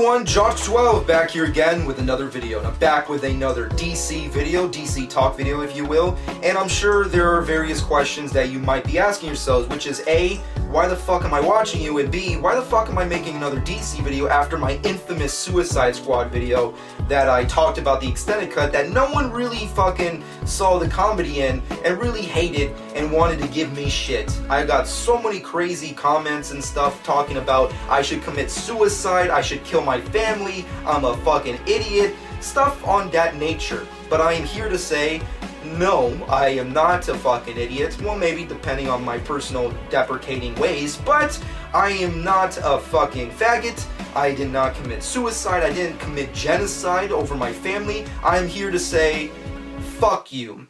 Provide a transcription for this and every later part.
everyone, Josh12 back here again with another video, and I'm back with another DC video, DC talk video if you will, and I'm sure there are various questions that you might be asking yourselves, which is A, why the fuck am I watching you, and B, why the fuck am I making another DC video after my infamous Suicide Squad video that I talked about the extended cut that no one really fucking saw the comedy in and really hated and wanted to give me shit. I got so many crazy comments and stuff talking about I should commit suicide, I should kill my family, I'm a fucking idiot, stuff on that nature. But I am here to say, no, I am not a fucking idiot. Well, maybe depending on my personal deprecating ways, but I am not a fucking faggot. I did not commit suicide. I didn't commit genocide over my family. I am here to say, fuck you.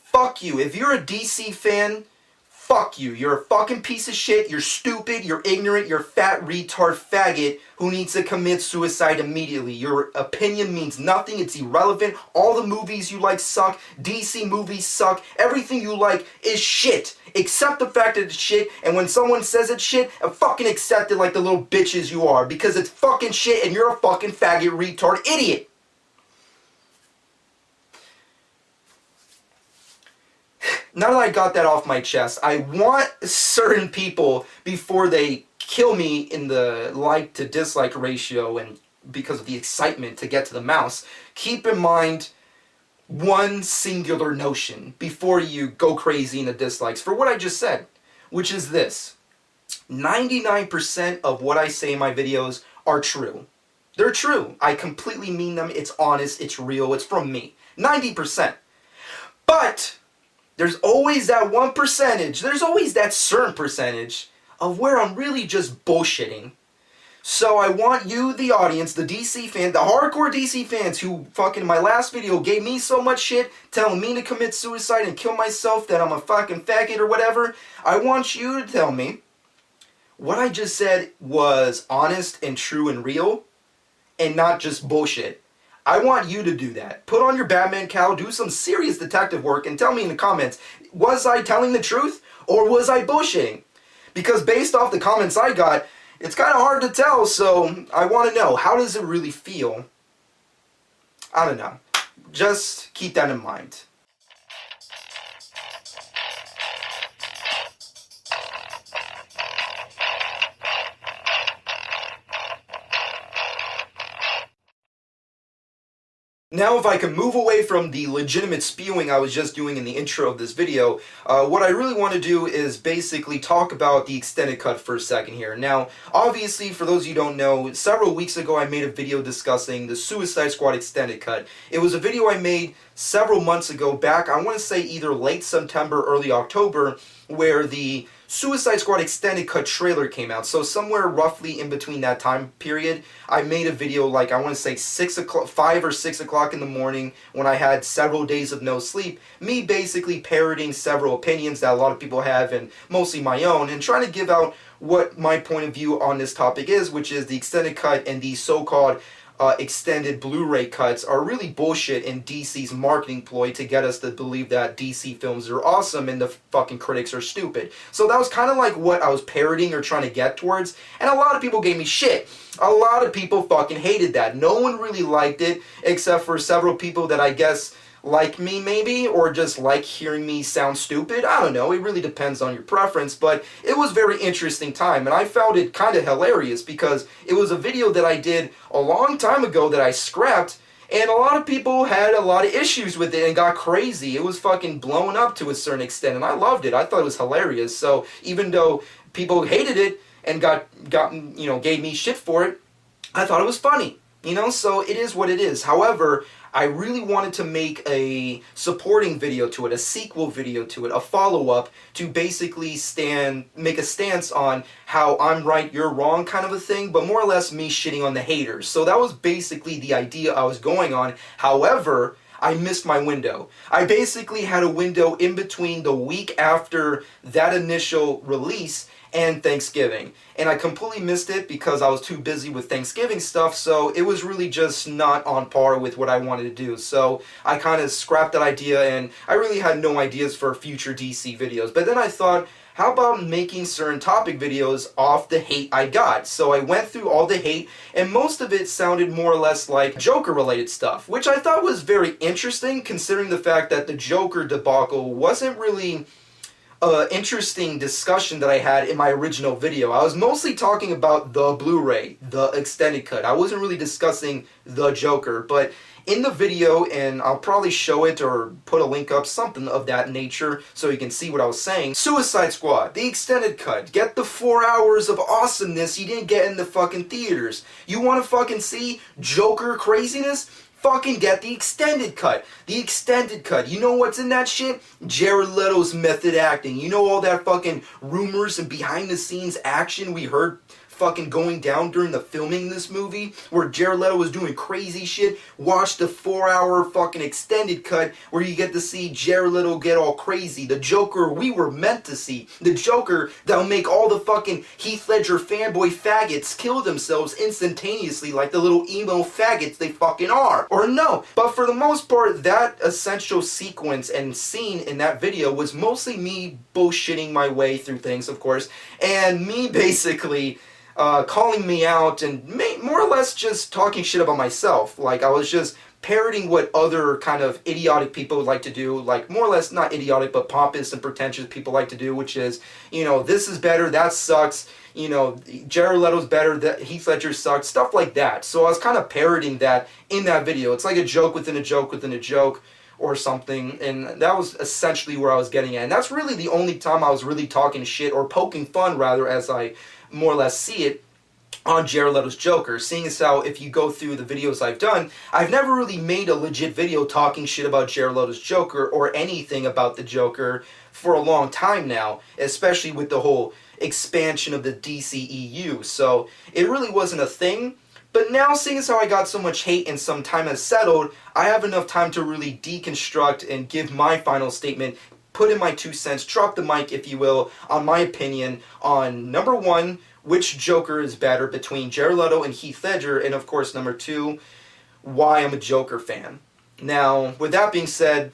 Fuck you. If you're a DC fan, fuck you. You're a fucking piece of shit. You're stupid. You're ignorant. You're a fat retard faggot who needs to commit suicide immediately. Your opinion means nothing. It's irrelevant. All the movies you like suck. DC movies suck. Everything you like is shit. Accept the fact that it's shit, and when someone says it's shit, fucking accept it like the little bitches you are, because it's fucking shit and you're a fucking faggot retard idiot. Now that I got that off my chest, I want certain people, before they kill me in the like to dislike ratio and because of the excitement to get to the mouse, keep in mind one singular notion before you go crazy in the dislikes for what I just said, which is this. 99% of what I say in my videos are true. They're true. I completely mean them. It's honest. It's real. It's from me. 90%. But there's always that 1%. There's always that certain percentage of where I'm really just bullshitting. So I want you, the audience, the DC fan, the hardcore DC fans who fucking in my last video gave me so much shit, telling me to commit suicide and kill myself, that I'm a fucking faggot or whatever, I want you to tell me what I just said was honest and true and real and not just bullshit. I want you to do that. Put on your Batman cowl, do some serious detective work, and tell me in the comments, was I telling the truth or was I bullshitting? Because based off the comments I got, it's kind of hard to tell, so I want to know, how does it really feel? I don't know. Just keep that in mind. Now, if I can move away from the legitimate spewing I was just doing in the intro of this video, what I really want to do is basically talk about the extended cut for a second here. Now, obviously, for those of you who don't know, several weeks ago I made a video discussing the Suicide Squad extended cut. It was a video I made several months ago back, I want to say either late September, early October, where the Suicide Squad extended cut trailer came out. So somewhere roughly in between that time period, I made a video like I want to say 5 or 6 o'clock in the morning when I had several days of no sleep, me basically parroting several opinions that a lot of people have and mostly my own, and trying to give out what my point of view on this topic is, which is the extended cut and the so-called extended Blu-ray cuts are really bullshit in DC's marketing ploy to get us to believe that DC films are awesome and the fucking critics are stupid. So that was kind of like what I was parroting or trying to get towards, and a lot of people gave me shit. A lot of people fucking hated that. No one really liked it, except for several people that I guess like me maybe, or just like hearing me sound stupid. I don't know, it really depends on your preference, but it was a very interesting time, and I found it kind of hilarious because it was a video that I did a long time ago that I scrapped, and a lot of people had a lot of issues with it and got crazy. It was fucking blown up to a certain extent, and I loved it. I thought it was hilarious. So even though people hated it and gave me shit for it, I thought it was funny. So it is what it is. However, I really wanted to make a supporting video to it, a sequel video to it, a follow-up to basically make a stance on how I'm right, you're wrong kind of a thing, but more or less me shitting on the haters. So that was basically the idea I was going on. However, I missed my window. I basically had a window in between the week after that initial release and Thanksgiving. And I completely missed it because I was too busy with Thanksgiving stuff, so it was really just not on par with what I wanted to do. So I kind of scrapped that idea, and I really had no ideas for future DC videos. But then I thought, how about making certain topic videos off the hate I got? So I went through all the hate, and most of it sounded more or less like Joker-related stuff, which I thought was very interesting, considering the fact that the Joker debacle wasn't really interesting discussion that I had in my original video. I was mostly talking about the Blu-ray, the extended cut. I wasn't really discussing the Joker, but in the video, and I'll probably show it or put a link up, something of that nature, so you can see what I was saying. Suicide Squad, the extended cut. Get the 4 hours of awesomeness you didn't get in the fucking theaters. You want to fucking see Joker craziness? Fucking get the extended cut. The extended cut. You know what's in that shit? Jared Leto's method acting. You know all that fucking rumors and behind the scenes action we heard fucking going down during the filming of this movie, where Jared Leto was doing crazy shit. Watch the 4 hour fucking extended cut where you get to see Jared Leto get all crazy. The Joker we were meant to see. The Joker that'll make all the fucking Heath Ledger fanboy faggots kill themselves instantaneously like the little emo faggots they fucking are. Or no. But for the most part, that essential sequence and scene in that video was mostly me bullshitting my way through things, of course, and me basically calling me out and more or less just talking shit about myself. Like, I was just parroting what other kind of idiotic people would like to do, like more or less not idiotic but pompous and pretentious people like to do, which is, you know, this is better, that sucks, you know, Jared Leto's better, that Heath Ledger sucks, stuff like that. So I was kind of parroting that in that video. It's like a joke within a joke within a joke or something, and that was essentially where I was getting at. And that's really the only time I was really talking shit, or poking fun rather, as I more or less see it, on Jared Leto's Joker, seeing as how if you go through the videos I've done, I've never really made a legit video talking shit about Jared Leto's Joker or anything about the Joker for a long time now, especially with the whole expansion of the DCEU, so it really wasn't a thing. But now, seeing as how I got so much hate and some time has settled, I have enough time to really deconstruct and give my final statement, put in my 2 cents, drop the mic, if you will, on my opinion on, number 1, which Joker is better between Jared Leto and Heath Ledger, and of course, number 2, why I'm a Joker fan. Now, with that being said,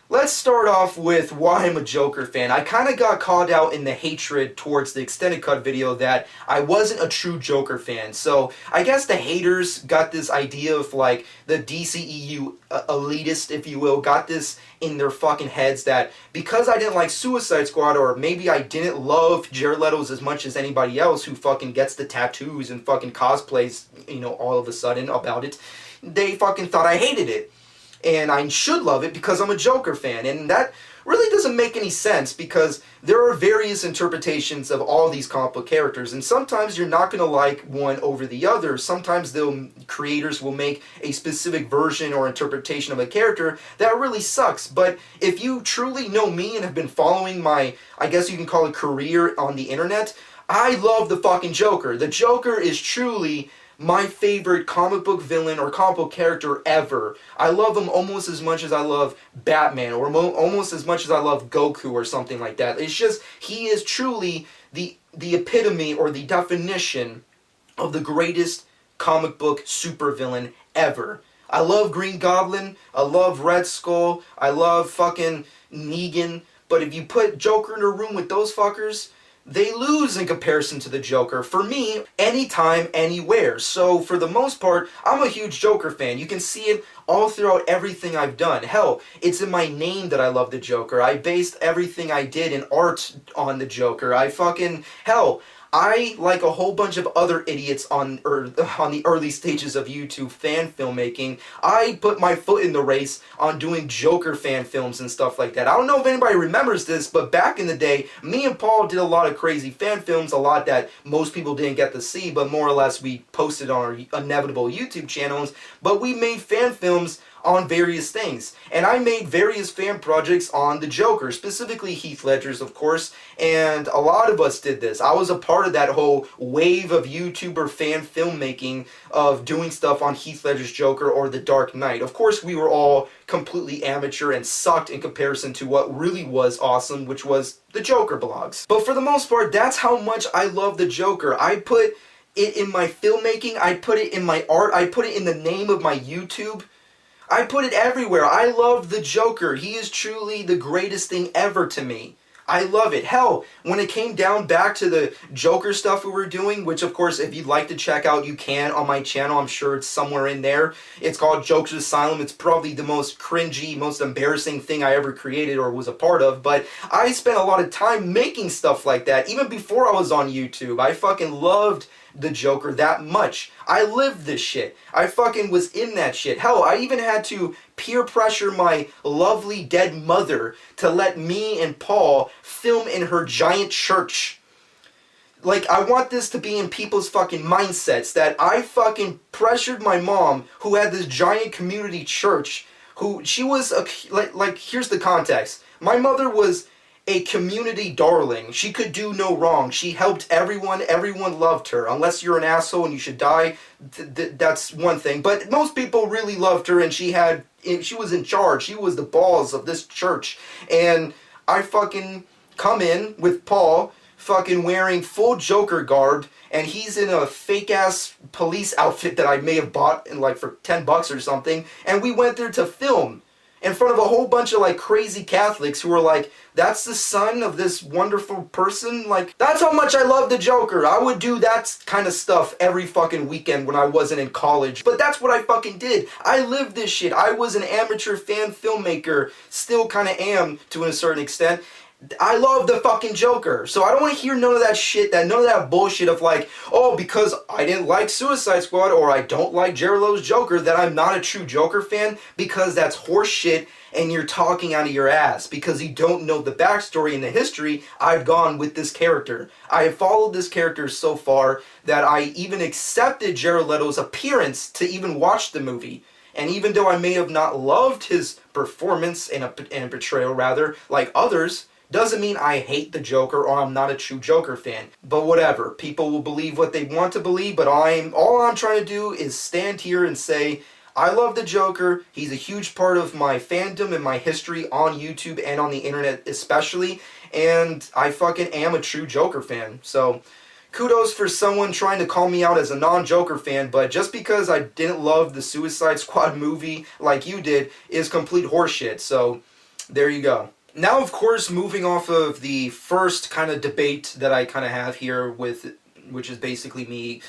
let's start off with why I'm a Joker fan. I kind of got called out in the hatred towards the extended cut video that I wasn't a true Joker fan. So I guess the haters got this idea of like the DCEU elitist, if you will, got this in their fucking heads that because I didn't like Suicide Squad, or maybe I didn't love Jared Leto's as much as anybody else who fucking gets the tattoos and fucking cosplays, you know, all of a sudden about it, they fucking thought I hated it. And I should love it because I'm a Joker fan. And that really doesn't make any sense, because there are various interpretations of all these comic book characters, and sometimes you're not going to like one over the other. Sometimes creators will make a specific version or interpretation of a character that really sucks. But if you truly know me and have been following my, I guess you can call it, career on the internet, I love the fucking Joker. The Joker is truly my favorite comic book villain or comic book character ever. I love him almost as much as I love Batman, or almost as much as I love Goku or something like that. It's just, he is truly the epitome or the definition of the greatest comic book supervillain ever. I love Green Goblin, I love Red Skull, I love fucking Negan, but if you put Joker in a room with those fuckers, they lose in comparison to the Joker. For me, anytime, anywhere. So for the most part, I'm a huge Joker fan. You can see it all throughout everything I've done. Hell, it's in my name that I love the Joker. I based everything I did in art on the Joker. I, like a whole bunch of other idiots on the early stages of YouTube fan filmmaking, I put my foot in the race on doing Joker fan films and stuff like that. I don't know if anybody remembers this, but back in the day, me and Paul did a lot of crazy fan films, a lot that most people didn't get to see, but more or less we posted on our inevitable YouTube channels. But we made fan films on various things, and I made various fan projects on the Joker, specifically Heath Ledger's, of course, and a lot of us did this. I was a part of that whole wave of YouTuber fan filmmaking of doing stuff on Heath Ledger's Joker or The Dark Knight. Of course, we were all completely amateur and sucked in comparison to what really was awesome, which was the Joker blogs. But for the most part, that's how much I love the Joker. I put it in my filmmaking, I put it in my art, I put it in the name of my YouTube. I put it everywhere. I love the Joker. He is truly the greatest thing ever to me. I love it. Hell, when it came down back to the Joker stuff we were doing, which of course if you'd like to check out, you can on my channel. I'm sure it's somewhere in there. It's called Joker's Asylum. It's probably the most cringy, most embarrassing thing I ever created or was a part of, but I spent a lot of time making stuff like that, even before I was on YouTube. I fucking loved the Joker that much. I lived this shit. I fucking was in that shit. Hell, I even had to peer pressure my lovely dead mother to let me and Paul film in her giant church. Like, I want this to be in people's fucking mindsets, that I fucking pressured my mom, who had this giant community church, who, she was, like, here's the context. My mother was a community darling. She could do no wrong. She helped everyone. Everyone loved her. Unless you're an asshole and you should die, that's one thing. But most people really loved her, and she was in charge. She was the balls of this church. And I fucking come in with Paul, fucking wearing full Joker garb, and he's in a fake-ass police outfit that I may have bought in, like, for $10 or something, and we went there to film in front of a whole bunch of, like, crazy Catholics who were like, that's the son of this wonderful person? Like, that's how much I love the Joker. I would do that kind of stuff every fucking weekend when I wasn't in college. But that's what I fucking did. I lived this shit. I was an amateur fan filmmaker. Still kind of am, to a certain extent. I love the fucking Joker, so I don't want to hear none of that shit, none of that bullshit of like, oh, because I didn't like Suicide Squad or I don't like Jared Leto's Joker, that I'm not a true Joker fan, because that's horse shit and you're talking out of your ass because you don't know the backstory and the history I've gone with this character. I have followed this character so far that I even accepted Jared Leto's appearance to even watch the movie. And even though I may have not loved his performance in a portrayal rather, like others, doesn't mean I hate the Joker or I'm not a true Joker fan. But whatever, people will believe what they want to believe, but all I'm trying to do is stand here and say, I love the Joker, he's a huge part of my fandom and my history on YouTube and on the internet especially, and I fucking am a true Joker fan. So, kudos for someone trying to call me out as a non-Joker fan, but just because I didn't love the Suicide Squad movie like you did is complete horseshit, so there you go. Now, of course, moving off of the first kind of debate that I kind of have here which is basically me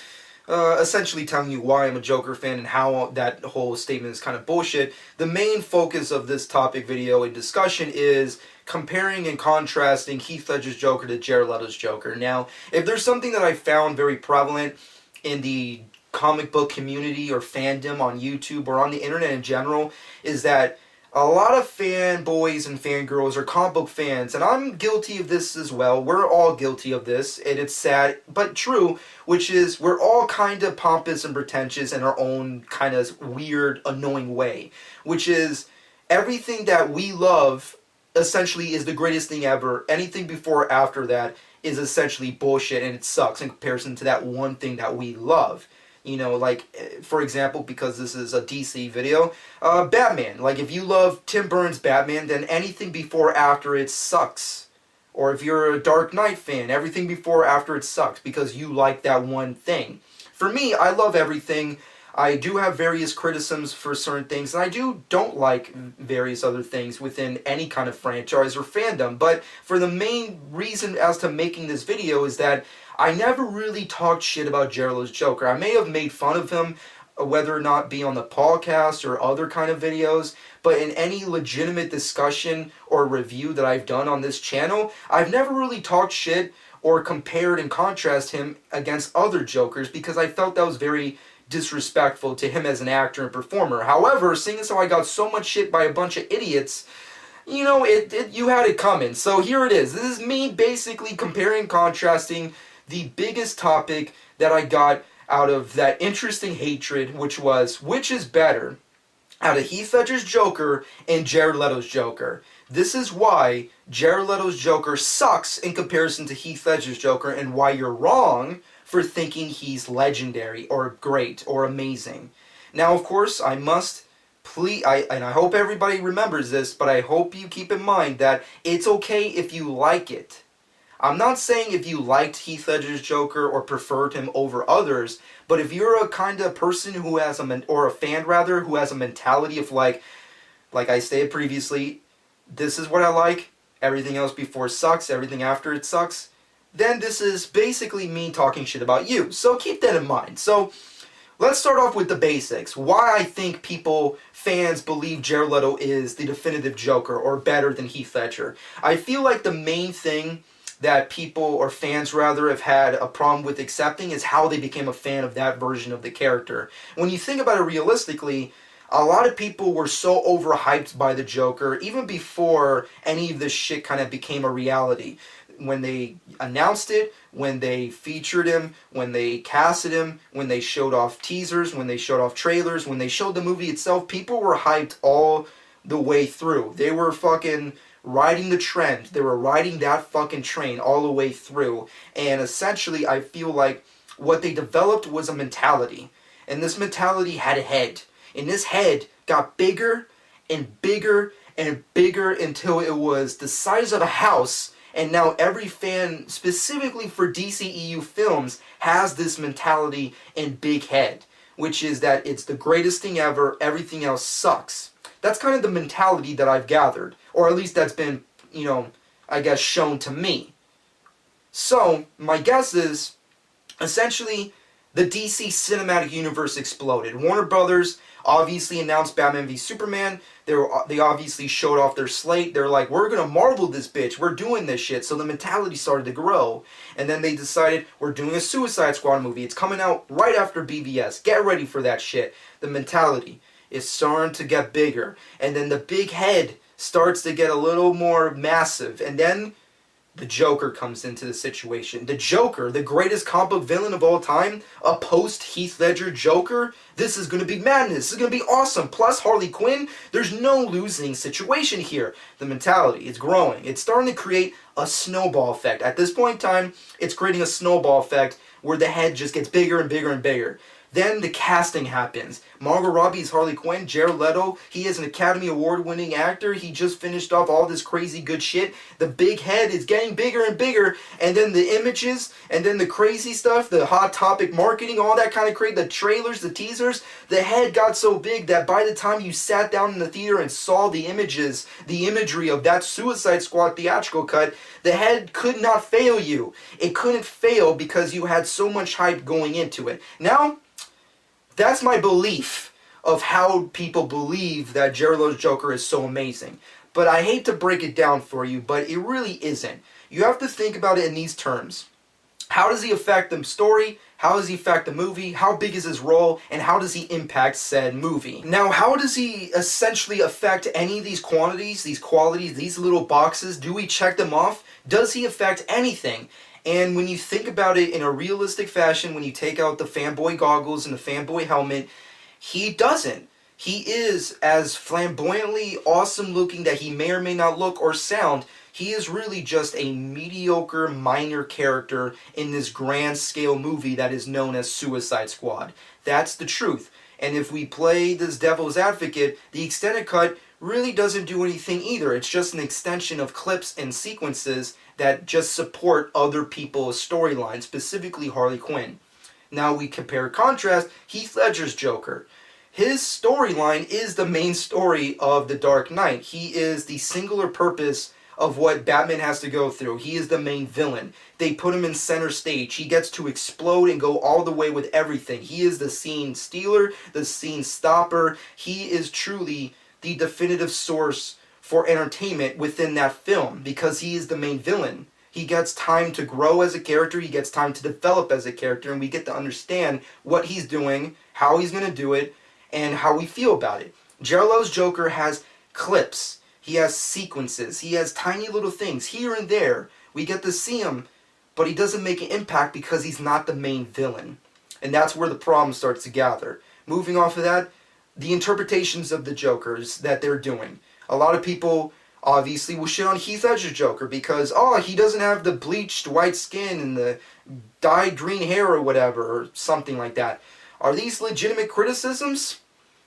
essentially telling you why I'm a Joker fan and how that whole statement is kind of bullshit, the main focus of this topic video and discussion is comparing and contrasting Heath Ledger's Joker to Jared Leto's Joker. Now, if there's something that I found very prevalent in the comic book community or fandom on YouTube or on the internet in general, is that a lot of fanboys and fangirls are comic book fans, and I'm guilty of this as well. We're all guilty of this, and it's sad, but true, which is we're all kind of pompous and pretentious in our own kind of weird, annoying way, which is everything that we love essentially is the greatest thing ever. Anything before or after that is essentially bullshit, and it sucks in comparison to that one thing that we love. You know, like, for example, because this is a DC video, Batman. Like, if you love Tim Burton's Batman, then anything before or after it sucks. Or if you're a Dark Knight fan, everything before or after it sucks because you like that one thing. For me, I love everything. I do have various criticisms for certain things, and I don't like various other things within any kind of franchise or fandom. But for the main reason as to making this video is that I never really talked shit about Jared Leto's Joker. I may have made fun of him, whether or not be on the podcast or other kind of videos, but in any legitimate discussion or review that I've done on this channel, I've never really talked shit or compared and contrast him against other Jokers because I felt that was very disrespectful to him as an actor and performer. However, seeing as how I got so much shit by a bunch of idiots, you know, you had it coming. So here it is. This is me basically comparing and contrasting the biggest topic that I got out of that interesting hatred, which was, which is better out of Heath Ledger's Joker and Jared Leto's Joker? This is why Jared Leto's Joker sucks in comparison to Heath Ledger's Joker, and why you're wrong for thinking he's legendary or great or amazing. Now, of course, I must please, and I hope everybody remembers this, but I hope you keep in mind that it's okay if you like it. I'm not saying if you liked Heath Ledger's Joker or preferred him over others, but if you're a kind of person who has or a fan rather, who has a mentality of like I stated previously, this is what I like, everything else before sucks, everything after it sucks, then this is basically me talking shit about you. So keep that in mind. So let's start off with the basics. Why I think fans believe Jared Leto is the definitive Joker, or better than Heath Ledger. I feel like the main thing that people, or fans rather, have had a problem with accepting is how they became a fan of that version of the character. When you think about it realistically, a lot of people were so overhyped by the Joker, even before any of this shit kind of became a reality. When they announced it, when they featured him, when they casted him, when they showed off teasers, when they showed off trailers, when they showed the movie itself, people were hyped all the way through. They were fucking riding the trend. They were riding that fucking train all the way through. And essentially, I feel like what they developed was a mentality. And this mentality had a head. And this head got bigger and bigger and bigger until it was the size of a house. And now every fan, specifically for DCEU films, has this mentality and big head, which is that it's the greatest thing ever, everything else sucks. That's kind of the mentality that I've gathered, or at least that's been, I guess shown to me. So, my guess is, essentially, the DC cinematic universe exploded. Warner Brothers obviously announced Batman v Superman. They obviously showed off their slate. They're like, we're going to Marvel this bitch. We're doing this shit. So the mentality started to grow. And then they decided, we're doing a Suicide Squad movie. It's coming out right after BVS. Get ready for that shit. The mentality is starting to get bigger. And then the big head starts to get a little more massive. And then the Joker comes into the situation. The Joker, the greatest comic book villain of all time, a post-Heath Ledger Joker. This is going to be madness. This is going to be awesome. Plus Harley Quinn. There's no losing situation here. The mentality is growing. It's starting to create a snowball effect. At this point in time, it's creating a snowball effect where the head just gets bigger and bigger and bigger. Then the casting happens. Margot Robbie's Harley Quinn. Jared Leto, he is an Academy Award winning actor. He just finished off all this crazy good shit. The big head is getting bigger and bigger. And then the images, and then the crazy stuff, the hot topic marketing, all that kind of crazy, the trailers, the teasers. The head got so big that by the time you sat down in the theater and saw the images, the imagery of that Suicide Squad theatrical cut, the head could not fail you. It couldn't fail because you had so much hype going into it. Now, that's my belief of how people believe that Jared Leto's Joker is so amazing. But I hate to break it down for you, but it really isn't. You have to think about it in these terms. How does he affect the story? How does he affect the movie? How big is his role? And how does he impact said movie? Now, how does he essentially affect any of these quantities, these qualities, these little boxes? Do we check them off? Does he affect anything? And when you think about it in a realistic fashion, when you take out the fanboy goggles and the fanboy helmet, he doesn't. He is as flamboyantly awesome looking that he may or may not look or sound. He is really just a mediocre minor character in this grand scale movie that is known as Suicide Squad. That's the truth. And if we play this devil's advocate, the extended cut really doesn't do anything either. It's just an extension of clips and sequences that just support other people's storylines, specifically Harley Quinn. Now we compare contrast Heath Ledger's Joker. His storyline is the main story of The Dark Knight. He is the singular purpose of what Batman has to go through. He is the main villain. They put him in center stage. He gets to explode and go all the way with everything. He is the scene stealer, the scene stopper. He is truly the definitive source for entertainment within that film because he is the main villain. He gets time to grow as a character, he gets time to develop as a character, and we get to understand what he's doing, how he's going to do it, and how we feel about it. Jared Leto's Joker has clips, he has sequences, he has tiny little things here and there. We get to see him, but he doesn't make an impact because he's not the main villain. And that's where the problem starts to gather. Moving off of that, the interpretations of the Jokers that they're doing. A lot of people obviously will shit on Heath Ledger's Joker because, oh, he doesn't have the bleached white skin and the dyed green hair or whatever, or something like that. Are these legitimate criticisms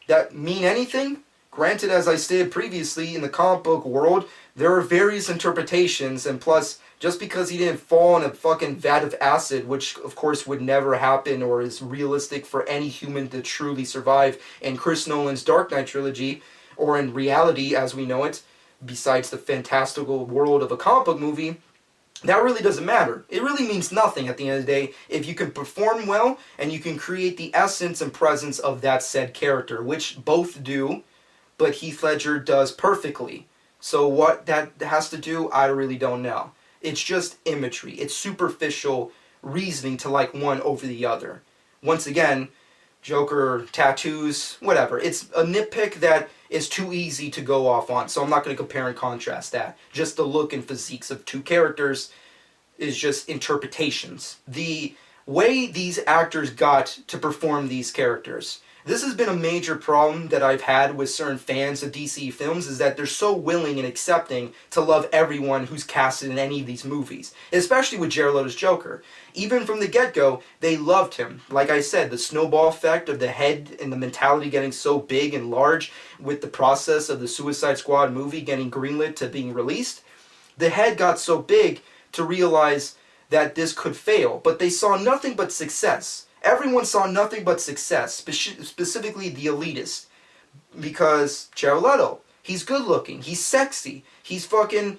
that mean anything? Granted, as I stated previously, in the comic book world, there are various interpretations, and plus, just because he didn't fall in a fucking vat of acid, which of course would never happen or is realistic for any human to truly survive in Chris Nolan's Dark Knight trilogy, or in reality as we know it, besides the fantastical world of a comic book movie, that really doesn't matter. It really means nothing at the end of the day if you can perform well and you can create the essence and presence of that said character, which both do, but Heath Ledger does perfectly. So what that has to do, I really don't know. It's just imagery. It's superficial reasoning to like one over the other. Once again, Joker, tattoos, whatever. It's a nitpick that is too easy to go off on, so I'm not going to compare and contrast that. Just the look and physiques of two characters is just interpretations. The way these actors got to perform these characters, this has been a major problem that I've had with certain fans of DC films, is that they're so willing and accepting to love everyone who's casted in any of these movies, especially with Jared Leto's Joker. Even from the get-go, they loved him. Like I said, the snowball effect of the head and the mentality getting so big and large with the process of the Suicide Squad movie getting greenlit to being released, the head got so big to realize that this could fail, but they saw nothing but success. Everyone saw nothing but success, specifically the elitists, because Jared Leto, he's good looking, he's sexy, he's fucking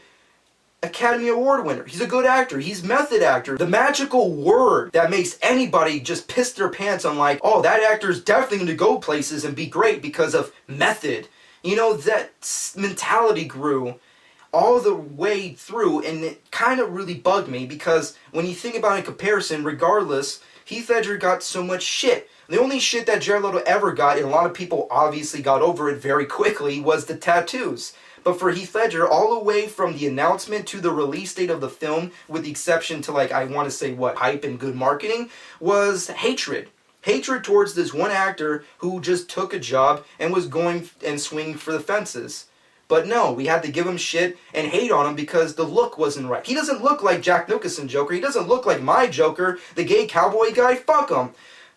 Academy Award winner, he's a good actor, he's method actor. The magical word that makes anybody just piss their pants on like, oh, that actor's definitely going to go places and be great because of method. You know, that mentality grew all the way through, and it kind of really bugged me because when you think about it in comparison, regardless, Heath Ledger got so much shit. The only shit that Jared Leto ever got, and a lot of people obviously got over it very quickly, was the tattoos. But for Heath Ledger, all the way from the announcement to the release date of the film, with the exception to like, I want to say what, hype and good marketing, was hatred. Hatred towards this one actor who just took a job and was going and swinging for the fences. But no, we had to give him shit and hate on him because the look wasn't right. He doesn't look like Jack Nicholson Joker. He doesn't look like my Joker, the gay cowboy guy. Fuck him.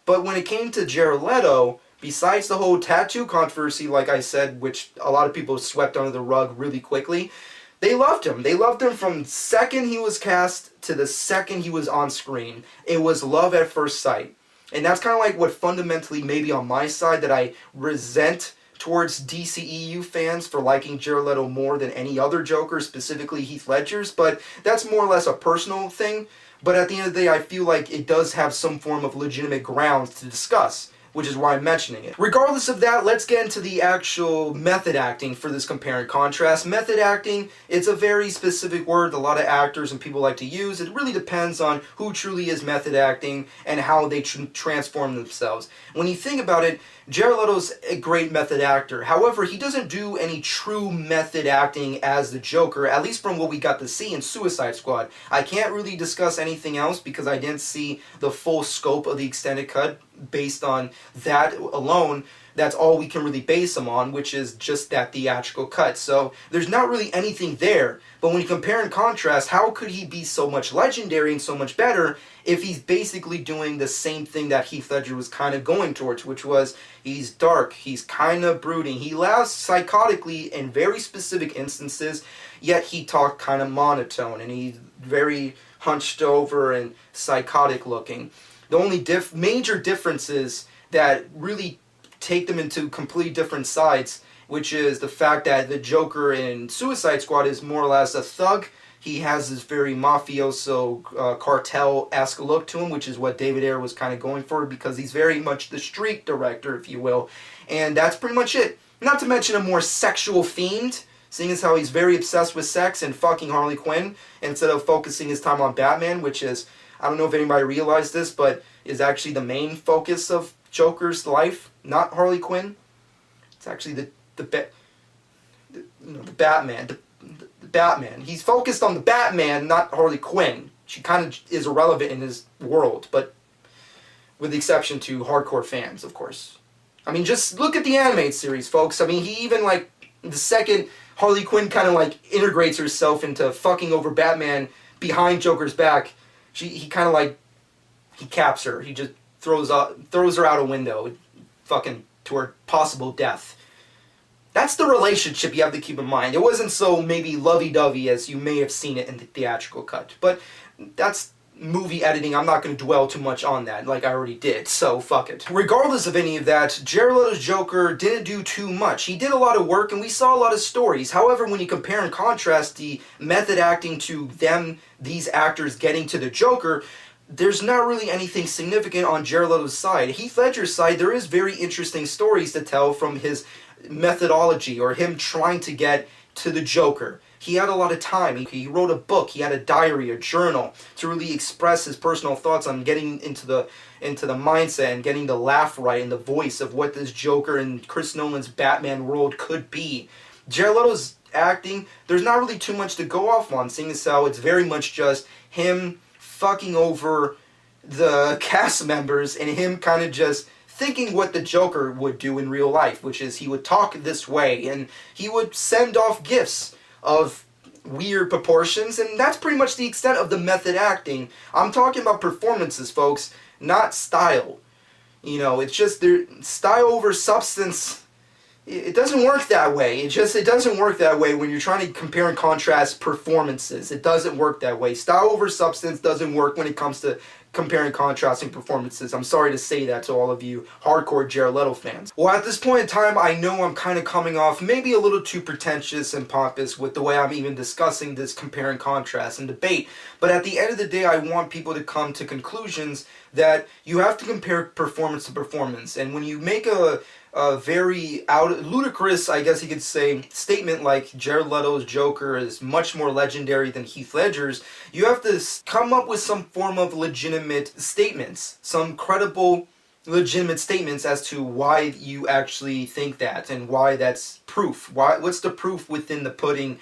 But when it came to Jared Leto, besides the whole tattoo controversy, like I said, which a lot of people swept under the rug really quickly, they loved him. They loved him from the second he was cast to the second he was on screen. It was love at first sight. And that's kind of like what fundamentally, maybe on my side, that I resent towards DCEU fans for liking Jared Leto more than any other Joker, specifically Heath Ledger's, but that's more or less a personal thing. But at the end of the day, I feel like it does have some form of legitimate grounds to discuss, which is why I'm mentioning it. Regardless of that, let's get into the actual method acting for this compare and contrast. Method acting, it's a very specific word a lot of actors and people like to use. It really depends on who truly is method acting and how they transform themselves. When you think about it, Jared Leto's a great method actor. However, he doesn't do any true method acting as the Joker, at least from what we got to see in Suicide Squad. I can't really discuss anything else because I didn't see the full scope of the extended cut. Based on that alone, that's all we can really base him on, which is just that theatrical cut. So there's not really anything there. But when you compare and contrast, how could he be so much legendary and so much better if he's basically doing the same thing that Heath Ledger was kind of going towards, which was he's dark, he's kind of brooding, he laughs psychotically in very specific instances, yet he talked kind of monotone and he's very hunched over and psychotic looking. The only major differences that really take them into completely different sides, which is the fact that the Joker in Suicide Squad is more or less a thug. He has this very mafioso, cartel-esque look to him, which is what David Ayer was kind of going for, because he's very much the street director, if you will. And that's pretty much it. Not to mention a more sexual fiend, seeing as how he's very obsessed with sex and fucking Harley Quinn, instead of focusing his time on Batman, which is, I don't know if anybody realized this, but is actually the main focus of Joker's life, not Harley Quinn. It's actually the Batman. The Batman. He's focused on the Batman, not Harley Quinn. She kind of is irrelevant in his world, but with the exception to hardcore fans, of course. I mean, just look at the animated series, folks. I mean, he even, like, the second Harley Quinn kind of, like, integrates herself into fucking over Batman behind Joker's back, he kind of, like, he caps her. He just throws her out a window, fucking to her possible death. That's the relationship you have to keep in mind. It wasn't so maybe lovey-dovey as you may have seen it in the theatrical cut. But that's movie editing, I'm not going to dwell too much on that, like I already did, so fuck it. Regardless of any of that, Jared Leto's Joker didn't do too much. He did a lot of work, and we saw a lot of stories. However, when you compare and contrast the method acting to these actors getting to the Joker, there's not really anything significant on Jared Leto's side. Heath Ledger's side, there is very interesting stories to tell from his methodology, or him trying to get to the Joker. He had a lot of time. He wrote a book. He had a diary, a journal, to really express his personal thoughts on getting into the mindset and getting the laugh right and the voice of what this Joker and Chris Nolan's Batman world could be. Jared Leto's acting, there's not really too much to go off on, seeing as how it's very much just him fucking over the cast members and him kind of just thinking what the Joker would do in real life, which is he would talk this way and he would send off gifts of weird proportions, and that's pretty much the extent of the method acting. I'm talking about performances, folks, not style. You know, it's just style over substance. It doesn't work that way. It doesn't work that way when you're trying to compare and contrast performances. It doesn't work that way. Style over substance doesn't work when it comes to comparing and contrasting performances. I'm sorry to say that to all of you hardcore Jared Leto fans. Well, at this point in time, I know I'm kind of coming off maybe a little too pretentious and pompous with the way I'm even discussing this compare and contrast and debate. But at the end of the day, I want people to come to conclusions that you have to compare performance to performance. And when you make a very ludicrous, I guess you could say, statement like Jared Leto's Joker is much more legendary than Heath Ledger's, you have to come up with some form of legitimate statements, some credible, legitimate statements as to why you actually think that and why that's proof. What's the proof within the pudding,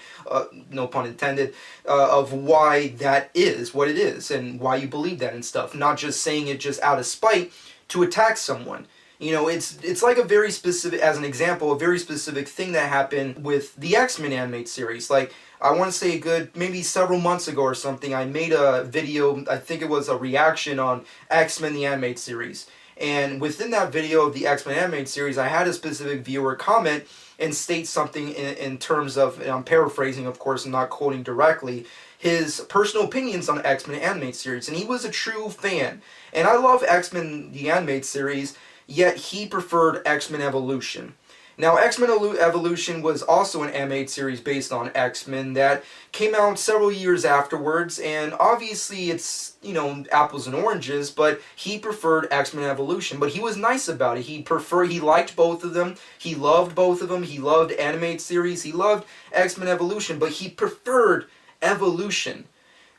no pun intended, of why that is what it is and why you believe that and stuff, not just saying it just out of spite to attack someone. You know, it's like a very specific, as an example, a very specific thing that happened with the XMen animated series. Like, I want to say maybe several months ago or something, I made a video, I think it was a reaction on XMen the animated series. And within that video of the XMen animated series, I had a specific viewer comment and state something in terms of, and I'm paraphrasing, of course, I'm not quoting directly, his personal opinions on XMen animated series. And he was a true fan. And I love XMen the animated series, yet he preferred X-Men Evolution. Now, X-Men Evolution was also an animated series based on X-Men that came out several years afterwards, and obviously it's, you know, apples and oranges, but he preferred X-Men Evolution. But he was nice about it. He liked both of them. He loved both of them. He loved animated series. He loved X-Men Evolution, but he preferred Evolution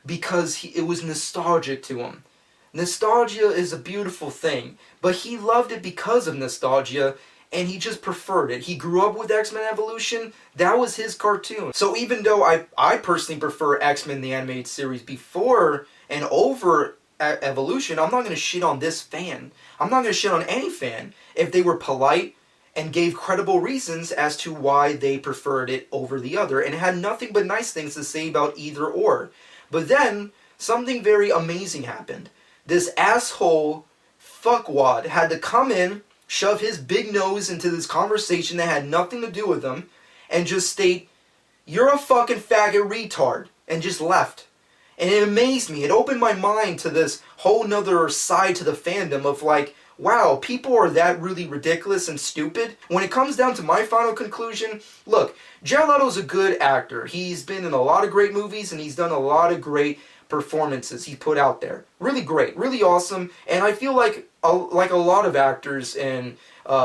because it was nostalgic to him. Nostalgia is a beautiful thing, but he loved it because of nostalgia, and he just preferred it. He grew up with X-Men Evolution. That was his cartoon. So even though I personally prefer X-Men the animated series before and over Evolution, I'm not going to shit on this fan. I'm not going to shit on any fan if they were polite and gave credible reasons as to why they preferred it over the other and had nothing but nice things to say about either or. But then, something very amazing happened. This asshole fuckwad had to come in, shove his big nose into this conversation that had nothing to do with him, and just state, "You're a fucking faggot retard," and just left. And it amazed me. It opened my mind to this whole nother side to the fandom of like, wow, people are that really ridiculous and stupid? When it comes down to my final conclusion, look, Jared Leto's a good actor. He's been in a lot of great movies, and he's done a lot of great performances he put out there. Really great, really awesome, and I feel like a lot of actors and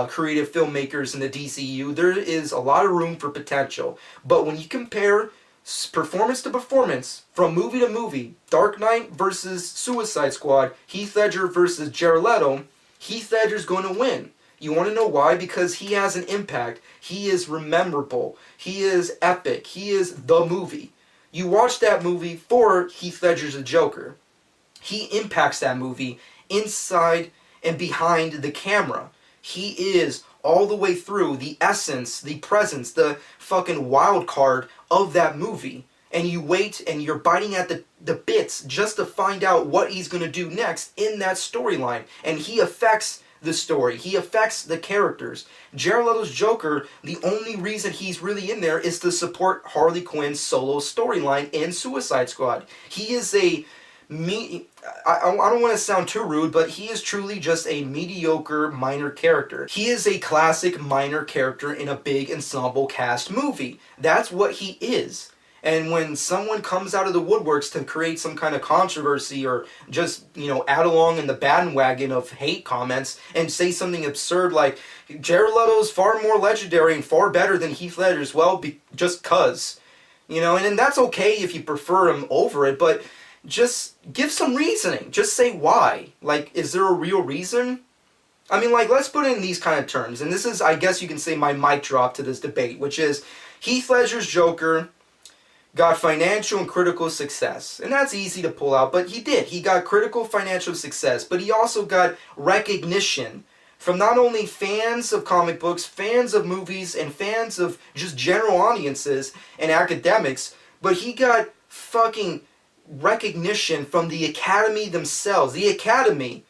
creative filmmakers in the DCU, there is a lot of room for potential. But when you compare performance to performance, from movie to movie, Dark Knight versus Suicide Squad, Heath Ledger versus Jared Leto, Heath Ledger's going to win. You want to know why? Because he has an impact. He is memorable. He is epic. He is the movie. You watch that movie for Heath Ledger's The Joker. He impacts that movie inside and behind the camera. He is all the way through the essence, the presence, the fucking wild card of that movie. And you wait and you're biting at the bits just to find out what he's going to do next in that storyline. And he affects the story. He affects the characters. Jared Leto's Joker, the only reason he's really in there is to support Harley Quinn's solo storyline in Suicide Squad. He is I don't want to sound too rude, but he is truly just a mediocre minor character. He is a classic minor character in a big ensemble cast movie. That's what he is. And when someone comes out of the woodworks to create some kind of controversy or just, add along in the bandwagon of hate comments and say something absurd like, Jared Leto's far more legendary and far better than Heath Ledger's, well, just cuz. And that's okay if you prefer him over it, but just give some reasoning. Just say why. Like, is there a real reason? I mean, like, let's put it in these kind of terms. And this is, I guess you can say, my mic drop to this debate, which is Heath Ledger's Joker got financial and critical success. And that's easy to pull out, but he did. He got critical financial success, but he also got recognition from not only fans of comic books, fans of movies, and fans of just general audiences and academics, but he got fucking recognition from the Academy themselves. The Academy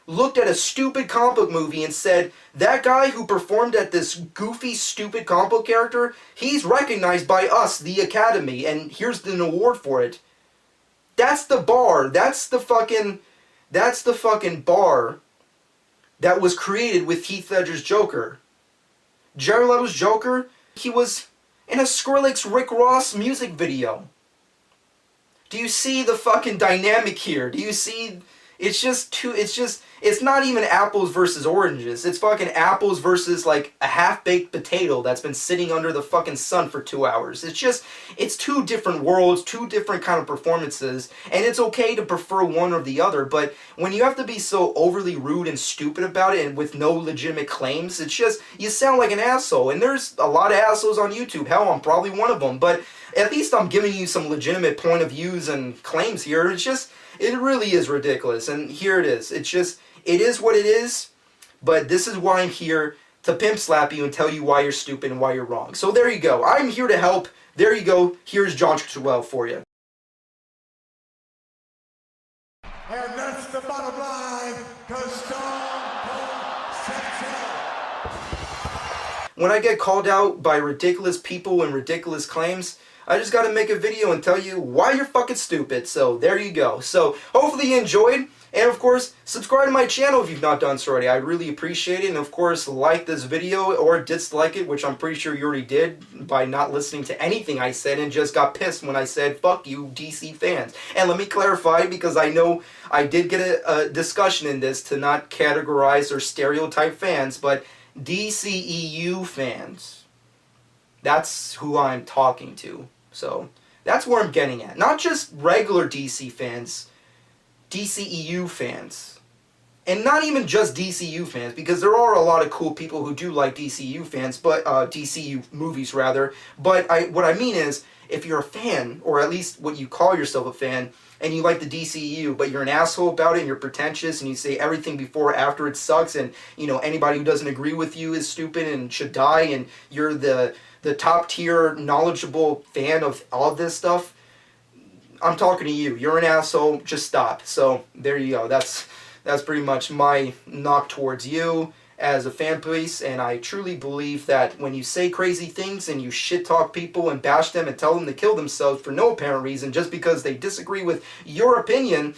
looked at a stupid comic book movie and said, that guy who performed at this goofy, stupid comic book character, he's recognized by us, the Academy, and here's an award for it. That's the bar. That's the fucking bar that was created with Heath Ledger's Joker. Jared Leto's Joker, he was in a Skrillex Rick Ross music video. Do you see the fucking dynamic here? Do you see? It's not even apples versus oranges. It's fucking apples versus like a half-baked potato that's been sitting under the fucking sun for 2 hours. It's two different worlds, two different kind of performances, and it's okay to prefer one or the other, but when you have to be so overly rude and stupid about it and with no legitimate claims, you sound like an asshole, and there's a lot of assholes on YouTube. Hell, I'm probably one of them, but at least I'm giving you some legitimate point of views and claims here. It really is ridiculous, and here it is. It is what it is, but this is why I'm here, to pimp slap you and tell you why you're stupid and why you're wrong. So there you go. I'm here to help. There you go. Here's John 12 for you. And that's the bottom line, because Stone Cold says When I get called out by ridiculous people and ridiculous claims, I just gotta make a video and tell you why you're fucking stupid. So there you go. So hopefully you enjoyed. And of course, subscribe to my channel if you've not done so already. I really appreciate it. And of course, like this video or dislike it, which I'm pretty sure you already did by not listening to anything I said and just got pissed when I said, fuck you, DC fans. And let me clarify, because I know I did get a discussion in this to not categorize or stereotype fans, but DCEU fans. That's who I'm talking to. So that's where I'm getting at. Not just regular DC fans, DCEU fans. And not even just DCU fans, because there are a lot of cool people who do like DCU fans, but DCU movies rather. But what I mean is, if you're a fan, or at least what you call yourself a fan, and you like the DCEU, but you're an asshole about it, and you're pretentious, and you say everything before or after it sucks, and anybody who doesn't agree with you is stupid and should die, and you're the top tier knowledgeable fan of all this stuff, I'm talking to you. You're an asshole. Just stop. So there you go. That's pretty much my knock towards you as a fan base, and I truly believe that when you say crazy things and you shit talk people and bash them and tell them to kill themselves for no apparent reason just because they disagree with your opinion,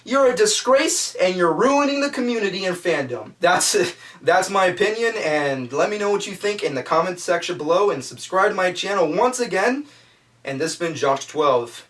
you're a disgrace and you're ruining the community and fandom. That's my opinion, and let me know what you think in the comment section below, and subscribe to my channel once again. And this has been Josh 12.